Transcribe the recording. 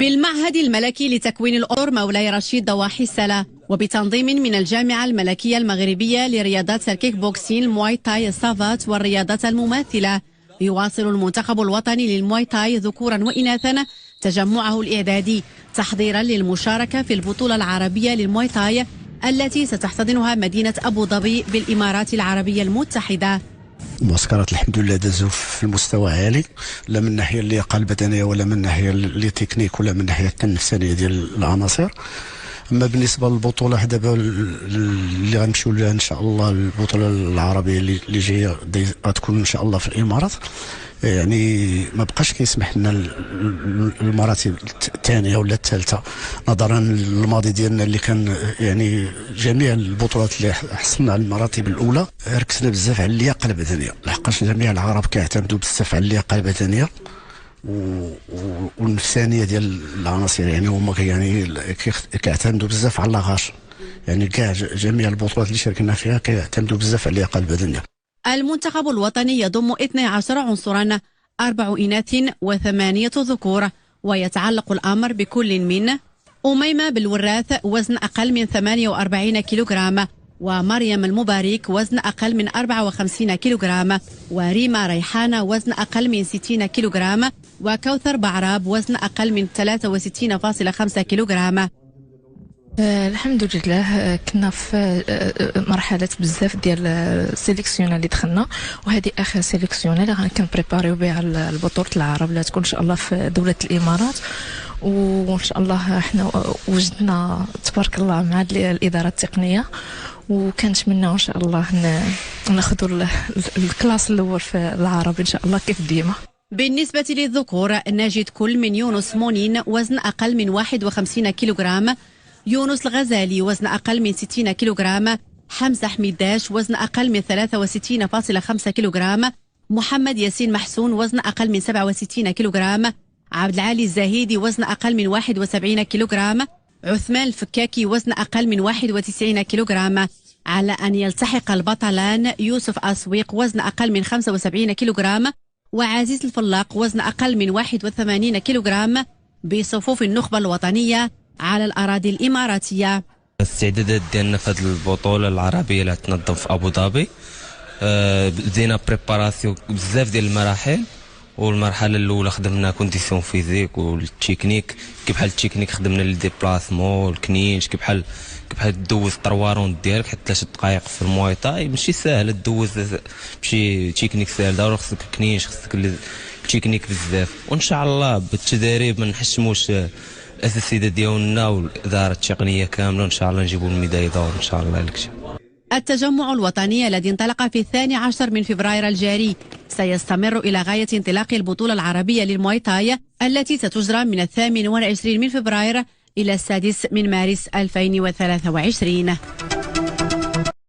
بالمعهد الملكي لتكوين الأطر مولاي رشيد ضواحي السلا، وبتنظيم من الجامعة الملكية المغربية لرياضات الكيك بوكسين، المواي تاي، السافات والرياضات المماثلة، يواصل المنتخب الوطني للمواي تاي ذكورا وإناثا تجمعه الإعدادي تحضيرا للمشاركة في البطولة العربية للمواي تاي التي ستحتضنها مدينة أبو ظبي بالإمارات العربية المتحدة. المعسكرات الحمد لله دازوا في المستوى عالي، لا من الناحيه اللياقه البدنيه ولا من الناحيه اللي تكنيك ولا من الناحيه النفسانيه ديال العناصر. اما بالنسبه للبطوله دابا اللي غنمشيو لها ان شاء الله، البطوله العربيه اللي جايه غتكون ان شاء الله في الامارات، يعني ما بقاش كيسمح لنا المراتب الثانيه ولا الثالثه نظرا للماضي ديالنا اللي كان، يعني جميع البطولات اللي حصلنا على المراتب الاولى ركزنا بزاف على اللياقه البدنيه، لحقاش جميع العرب كيعتمدوا بزاف على اللياقه البدنيه والنفسانيه ديال العناصر، يعني هما يعني كيعتمدوا بزاف على لاغاش، يعني كاع جميع البطولات اللي شاركنا فيها كيعتمدوا بزاف على اللياقه البدنيه. المنتخب الوطني يضم 12 عنصرا، 4 إناث و8 ذكور، ويتعلق الأمر بكل من أميمة بالوراث وزن أقل من 48 كيلوغرام، ومريم المبارك وزن أقل من 54 كيلوغرام، وريما ريحانة وزن أقل من 60 كيلوغرام، وكوثر بعراب وزن أقل من 63.5 كيلوغرام. الحمد لله كنا في مرحله بزاف ديال السيليكسيون اللي دخلنا، وهذه اخر سيليكسيون اللي غنبريباريو بها البطوله العرب اللي تكون ان شاء الله في دوله الامارات، وان شاء الله احنا وجدنا تبارك الله مع الاداره التقنيه، وكنتمناو ان شاء الله ناخذوا الكلاس الاول في العرب ان شاء الله كيف ديما. بالنسبه للذكور نجد كل من يونس مونين وزن اقل من 51 كيلوغرام، يونس الغزالي وزن أقل من 60 كيلوغرام، حمزة حميداش وزن أقل من 63.5 كيلوغرام، محمد ياسين محسون وزن أقل من 67 كيلوغرام، عبد العالي الزاهيدي وزن أقل من 71 كيلوغرام، عثمان الفكاكي وزن أقل من 91 كيلوغرام، على أن يلتحق البطلان يوسف أسويق وزن أقل من 75 كيلوغرام، وعزيز الفلاق وزن أقل من 81 كيلوغرام بصفوف النخبة الوطنية على الأراضي الإماراتية. الاستعدادات ديالنا في هذه البطولة العربية اللي تنظم في أبو ظبي، بدينا بريباراسيون بزاف ديال المراحل، والمرحلة الأولى خدمنا كونديسيون فيزيك والتكنيك، كي بحال التكنيك خدمنا لي ديبلاسمون والكنينش، كي بحال دوز 3 روند ديالك حتى 3 دقائق في المواي تاي، ماشي ساهل دوز ماشي تكنيك ساهل، ضروري خصك كنينش، خصك التكنيك بزاف، وإن شاء الله بالتدريب ما نحشموش الأساتذة ديالنا والإدارة التقنية كاملة، إن شاء الله نجيبوا الميداي دور إن شاء الله لك. التجمع الوطني الذي انطلق في 12 من فبراير الجاري سيستمر إلى غاية انطلاق البطولة العربية للمواي تاي التي ستجرى من 28 من فبراير إلى 6 من مارس 2023.